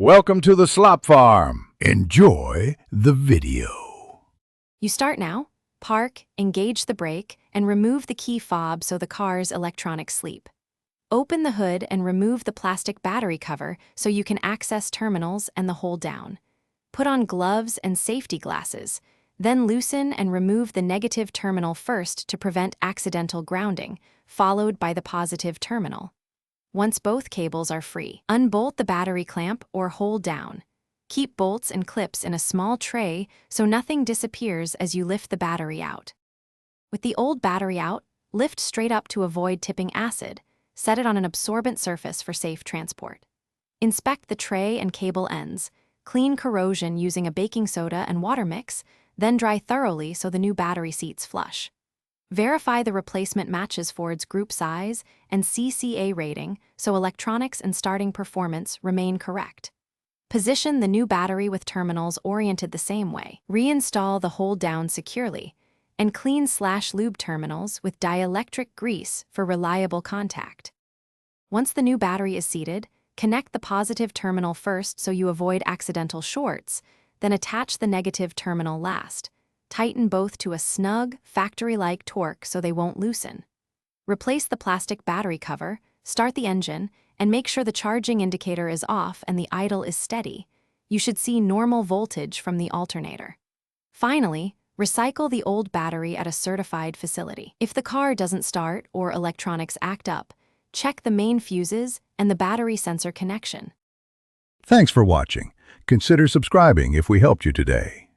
Welcome to the Slop Farm. Enjoy the video. You start now, park, engage the brake, and remove the key fob so the car's electronics sleep. Open the hood and remove the plastic battery cover so you can access terminals and the hold down. Put on gloves and safety glasses, then loosen and remove the negative terminal first to prevent accidental grounding, followed by the positive terminal. Once both cables are free, unbolt the battery clamp or hold down. Keep bolts and clips in a small tray so nothing disappears as you lift the battery out. With the old battery out, lift straight up to avoid tipping acid. Set it on an absorbent surface for safe transport. Inspect the tray and cable ends. Clean corrosion using a baking soda and water mix, then dry thoroughly so the new battery seats flush. Verify the replacement matches Ford's group size and CCA rating so electronics and starting performance remain correct. Position the new battery with terminals oriented the same way. Reinstall the hold down securely, and clean/lube terminals with dielectric grease for reliable contact. Once the new battery is seated, connect the positive terminal first so you avoid accidental shorts, then attach the negative terminal last. Tighten both to a snug, factory-like torque so they won't loosen. Replace the plastic battery cover, start the engine, and make sure the charging indicator is off and the idle is steady. You should see normal voltage from the alternator. Finally, recycle the old battery at a certified facility. If the car doesn't start or electronics act up, check the main fuses and the battery sensor connection. Thanks for watching. Consider subscribing if we helped you today.